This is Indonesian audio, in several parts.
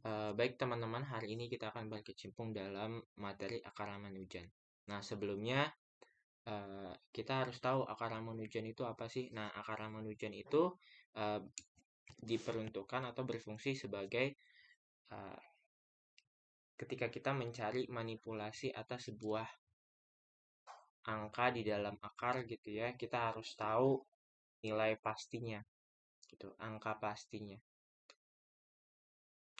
Baik teman-teman, hari ini kita akan berkecimpung dalam materi akar raman hujan. Nah, sebelumnya kita harus tahu akar raman hujan itu apa sih? Nah, akar raman hujan itu diperuntukkan atau berfungsi sebagai ketika kita mencari manipulasi atas sebuah angka di dalam akar gitu ya, kita harus tahu nilai pastinya gitu, angka pastinya.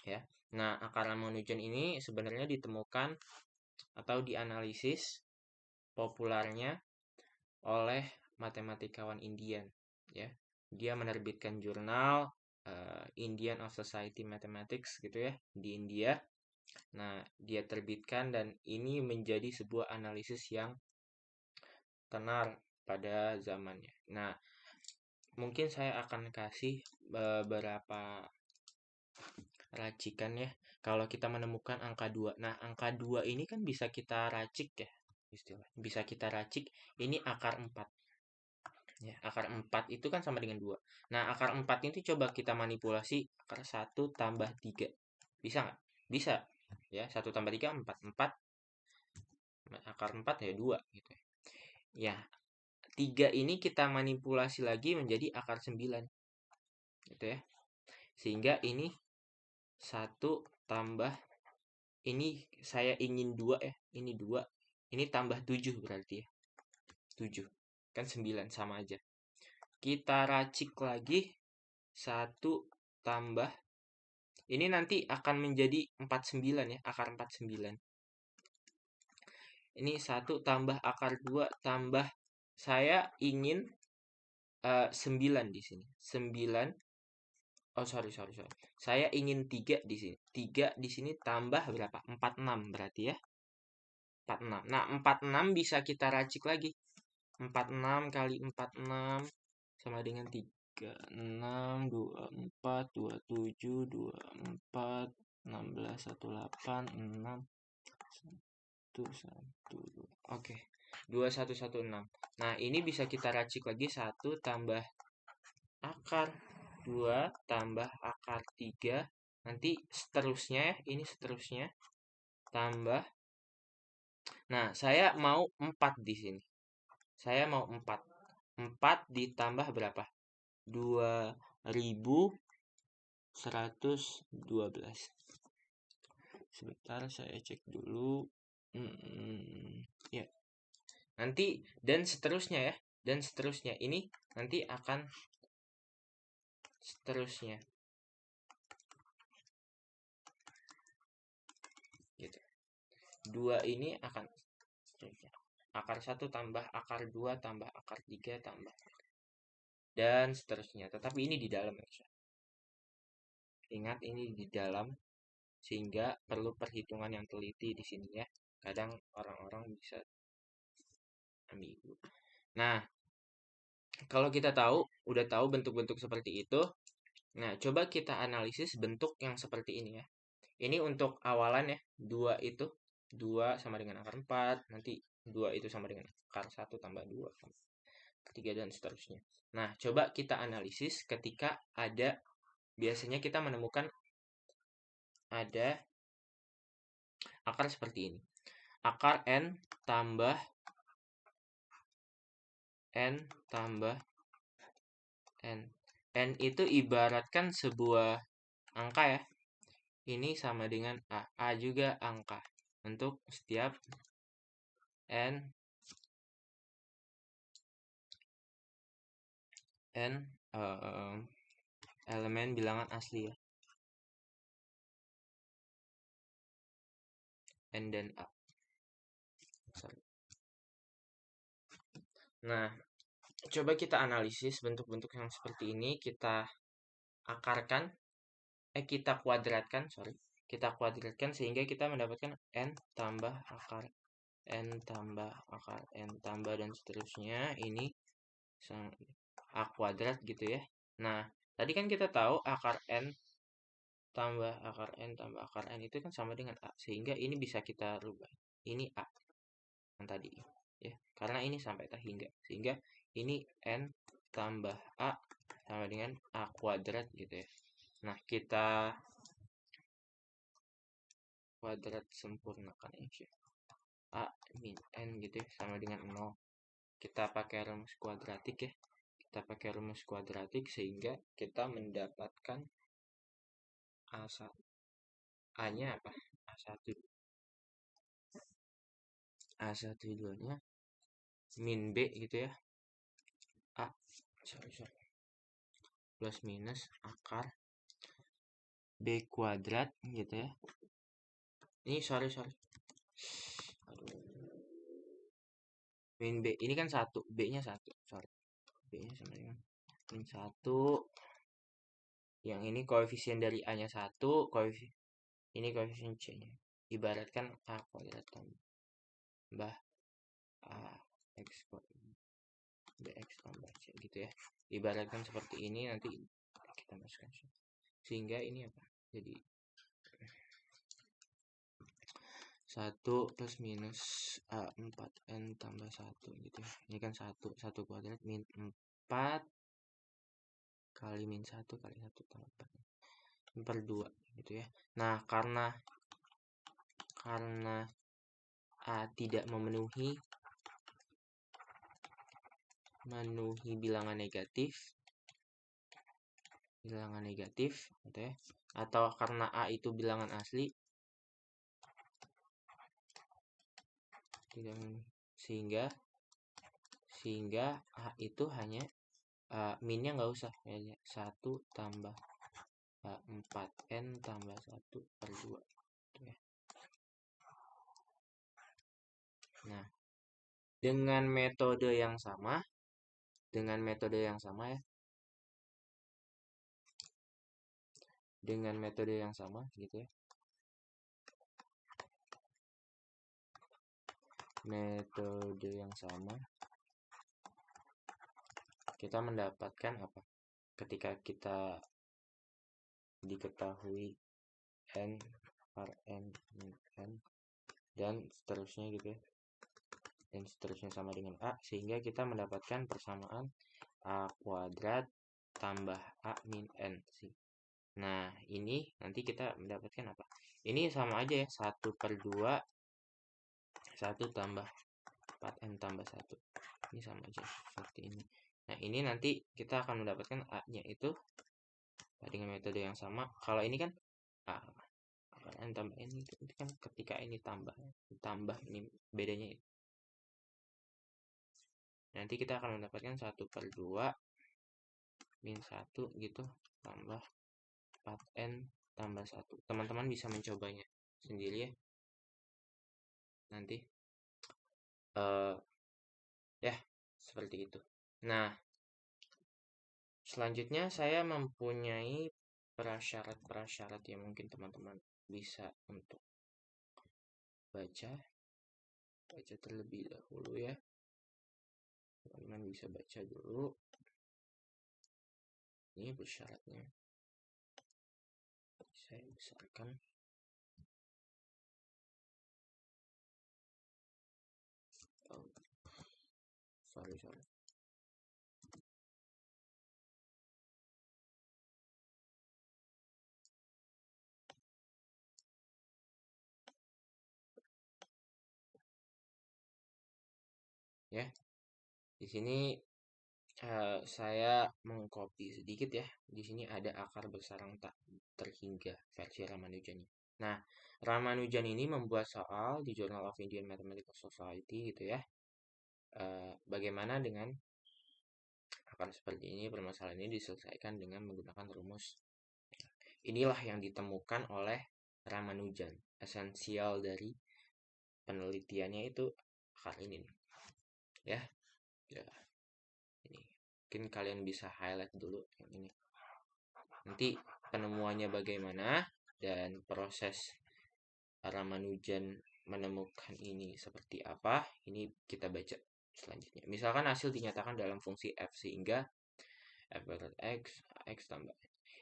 Ya. Nah, akar raman hujan ini sebenarnya ditemukan atau dianalisis populernya oleh matematikawan Indian, ya. Dia menerbitkan jurnal Indian of Society Mathematics gitu ya di India. Nah, dia terbitkan dan ini menjadi sebuah analisis yang tenar pada zamannya. Nah, mungkin saya akan kasih beberapa racikan ya. Kalau kita menemukan angka 2. Nah, angka 2 ini kan bisa kita racik ya, istilah. Bisa kita racik, ini akar 4. Ya, akar 4 itu kan sama dengan 2. Nah, akar 4 itu coba kita manipulasi akar 1 tambah 3. Bisa nggak? Bisa. Ya, 1 tambah 3, 4. 4, akar 4 ya 2 gitu ya. Ya, 3 ini kita manipulasi lagi menjadi akar 9. Gitu ya. Sehingga ini 1 tambah, ini saya ingin 2 ya. Ini 2. Ini tambah 7 berarti ya. 7. Kan 9 sama aja. Kita racik lagi 1 tambah, ini nanti akan menjadi 49 ya, akar 49. Ini 1 tambah akar 2 tambah, saya ingin 9 di sini. 9. Oh, sorry. Saya ingin 3 di sini. 3 di sini tambah berapa? 46 berarti ya. 46. Nah, 46 bisa kita racik lagi. 46 kali 46 sama dengan 36, 24, 27, 24, 16, 18, 6, 1, 1, 2. Oke. 2116. Nah, ini bisa kita racik lagi. 1 tambah akar 2 tambah akar 3. Nanti seterusnya ya. Ini seterusnya. Tambah. Nah, saya mau 4 di sini. Saya mau 4. 4 ditambah berapa? 2112. Sebentar saya cek dulu. Ya. Nanti dan seterusnya ya. Dan seterusnya ini nanti akan seterusnya. Gitu. 2 ini akan akar 1 tambah akar 2 tambah akar 3 tambah dan seterusnya. Tetapi ini di dalam ya. Ingat ini di dalam, sehingga perlu perhitungan yang teliti di sini ya. Kadang orang-orang bisa ambigu. Nah, kalau kita udah tahu bentuk-bentuk seperti itu, nah coba kita analisis bentuk yang seperti ini ya. Ini untuk awalan ya, 2 itu, 2 sama dengan akar 4, nanti 2 itu sama dengan akar 1 tambah 2, 3 dan seterusnya. Nah, coba kita analisis ketika ada, biasanya kita menemukan ada akar seperti ini. Akar N tambah N tambah N. N itu ibaratkan sebuah angka ya. Ini sama dengan A. A juga angka. Untuk setiap N elemen bilangan asli ya. N dan A. Sorry. Nah, coba kita analisis bentuk-bentuk yang seperti ini. Kita akarkan. Kita kuadratkan. Kita kuadratkan sehingga kita mendapatkan N tambah akar N tambah akar N tambah dan seterusnya. Ini A kuadrat gitu ya. Nah, tadi kan kita tahu akar N tambah akar N tambah akar N itu kan sama dengan A. Sehingga ini bisa kita rubah. Ini A yang tadi ya. Karena ini sampai hingga. Sehingga ini N tambah A sama dengan A kuadrat gitu ya. Nah, kita kuadrat sempurnakan aja. A min N gitu ya, sama dengan 0. Kita pakai rumus kuadratik ya. Kita pakai rumus kuadratik sehingga kita mendapatkan A1. A-nya apa? A1. A12-nya min B gitu ya. A, sorry. Plus minus akar B kuadrat gitu ya. Ini sorry. Min B, ini kan 1, B-nya 1, sorry. B-nya sama dengan min 1. Yang ini koefisien dari A-nya 1, ini koefisien C-nya. Ibaratkan A kuadrat tambah A X BX tambah C gitu ya. Ibaratkan seperti ini, nanti kita masukkan. Sehingga ini apa? Jadi 1 plus minus A4N tambah 1 gitu ya. Ini kan 1 kuadrat min 4 kali min 1 kali 1 tambah 4 per 2 gitu ya. Nah, karena A tidak memenuhi bilangan negatif gitu ya, atau karena A itu bilangan asli, sehingga A itu hanya minnya nggak usah ya, 1 tambah 4N tambah 1 per 2 gitu ya. Nah, dengan metode yang sama ya, dengan metode yang sama gitu ya. Metode yang sama kita mendapatkan apa? Ketika kita diketahui N per N min N dan seterusnya gitu ya, dan seterusnya sama dengan A, sehingga kita mendapatkan persamaan A kuadrat tambah A min N sih. Nah, ini nanti kita mendapatkan apa? Ini sama aja ya, 1 per 2 1 tambah 4N tambah 1. Ini sama aja seperti ini. Nah, ini nanti kita akan mendapatkan A-nya itu dengan metode yang sama. Kalau ini kan A N tambah N itu kan ketika ini tambah ini bedanya itu. Nanti kita akan mendapatkan 1 per 2 min 1 gitu tambah 4N tambah 1. Teman-teman bisa mencobanya sendiri ya. Nanti ya seperti itu. Nah, selanjutnya saya mempunyai prasyarat yang mungkin teman-teman bisa untuk baca terlebih dahulu ya. Teman-teman bisa baca dulu. Ini bersyaratnya. Saya besarkan. Oh, sorry. Ya, di sini saya mengcopy sedikit ya. Di sini ada akar bersarang tak terhingga versi Ramanujan. Nah, Ramanujan ini membuat soal di Journal of Indian Mathematical Society gitu ya. Bagaimana dengan akar seperti ini, permasalahan ini diselesaikan dengan menggunakan rumus. Inilah yang ditemukan oleh Ramanujan. Esensial dari penelitiannya itu akar ini nih. Ya. Ini mungkin kalian bisa highlight dulu yang ini. Nanti penemuannya bagaimana dan proses Ramanujan menemukan ini seperti apa, ini kita baca selanjutnya. Misalkan hasil dinyatakan dalam fungsi f sehingga f kuadrat x tambah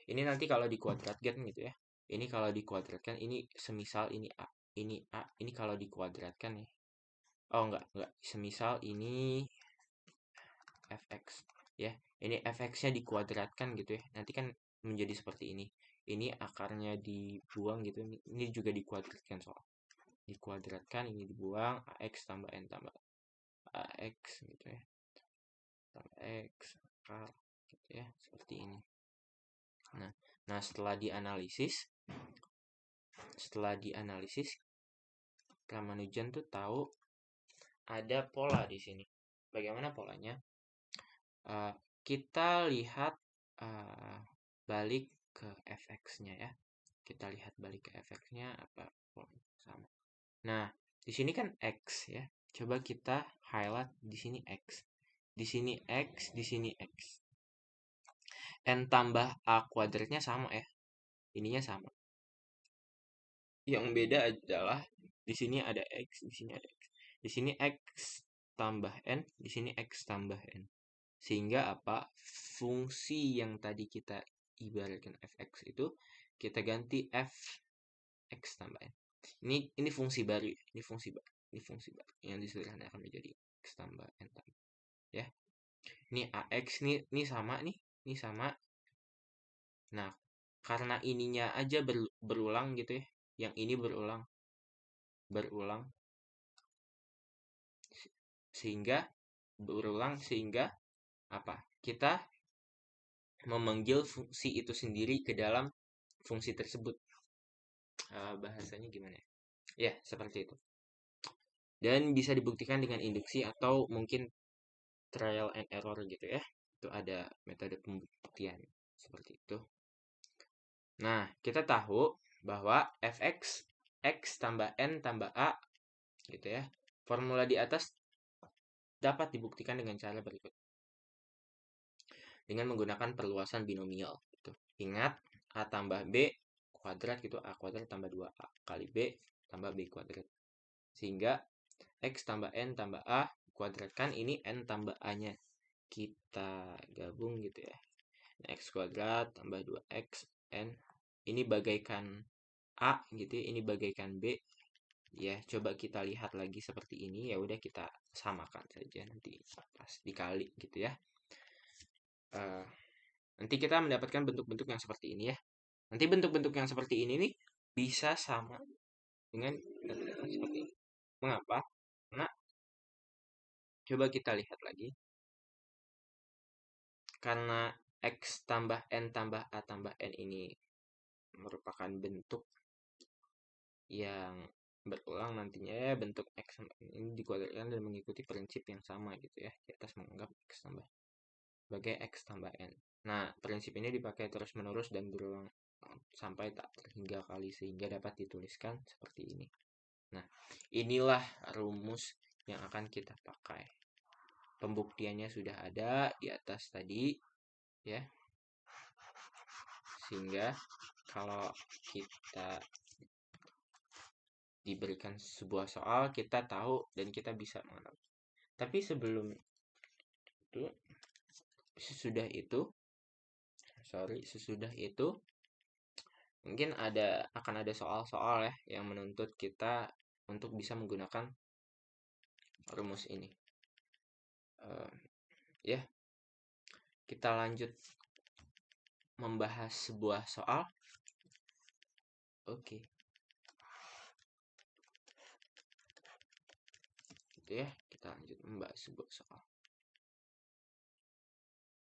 ini nanti kalau dikuadratkan gitu ya. Ini kalau dikuadratkan, ini semisal ini a, ini kalau dikuadratkan ya. Oh enggak, semisal ini fx ya. Ini fx-nya dikuadratkan gitu ya. Nanti kan menjadi seperti ini. ini akarnya dibuang gitu, ini juga dikuadratkan soal. Dikuadratkan, ini dibuang, AX tambah N tambah AX gitu ya. Tambah X, akar gitu ya, seperti ini. Nah, setelah dianalisis, Ramanujan tuh tahu ada pola di sini. Bagaimana polanya? Kita lihat balik ke fx-nya ya. Kita lihat balik ke fx-nya apa sama. Nah, di sini kan x ya. Coba kita highlight di sini x. Di sini x, di sini x. N tambah A kuadratnya sama ya. Ininya sama. Yang beda adalah di sini ada x, di sini ada x. Di sini x tambah n, di sini x tambah n. Sehingga apa? Fungsi yang tadi kita ibaratkan fx itu kita ganti f x tambah n. Ini fungsi baru, ini fungsi baru yang disederhanakan menjadi x tambah n tambah ya. Ini ax ini sama nih, ini sama. Nah, karena ininya aja berulang gitu ya. Yang ini berulang sehingga apa? Kita memanggil fungsi itu sendiri ke dalam fungsi tersebut. Bahasanya gimana ya? Ya, seperti itu. Dan bisa dibuktikan dengan induksi atau mungkin trial and error gitu ya. Itu ada metode pembuktian seperti itu. Nah, kita tahu bahwa fx x tambah n tambah a gitu ya. Formula di atas dapat dibuktikan dengan cara berikut. Dengan menggunakan perluasan binomial gitu. Ingat a tambah b kuadrat gitu, a kuadrat tambah 2a kali b tambah b kuadrat. Sehingga x tambah n tambah a kuadratkan, ini n tambah a-nya. Kita gabung gitu ya. X kuadrat tambah 2x n. Ini bagaikan a gitu ya, ini bagaikan b. Ya, coba kita lihat lagi seperti ini. Ya udah kita samakan saja nanti pas dikali gitu ya. Nanti kita mendapatkan bentuk-bentuk yang seperti ini ya. Nanti bentuk-bentuk yang seperti ini nih bisa sama dengan seperti ini. Mengapa? Karena coba kita lihat lagi. Karena x tambah n tambah a tambah n ini merupakan bentuk yang berulang nantinya ya, bentuk x ini dikuadratkan dan mengikuti prinsip yang sama gitu ya. Di atas menganggap x tambah sebagai x tambah n. Nah, prinsip ini dipakai terus-menerus dan berulang sampai tak terhingga kali sehingga dapat dituliskan seperti ini. Nah, inilah rumus yang akan kita pakai. Pembuktiannya sudah ada di atas tadi ya. Sehingga kalau kita diberikan sebuah soal, kita tahu dan kita bisa mengenal. Tapi sebelum itu, sesudah itu mungkin akan ada soal-soal ya yang menuntut kita untuk bisa menggunakan rumus ini. Ya, kita lanjut membahas sebuah soal. Oke. Gitu ya, kita lanjut membahas sebuah soal.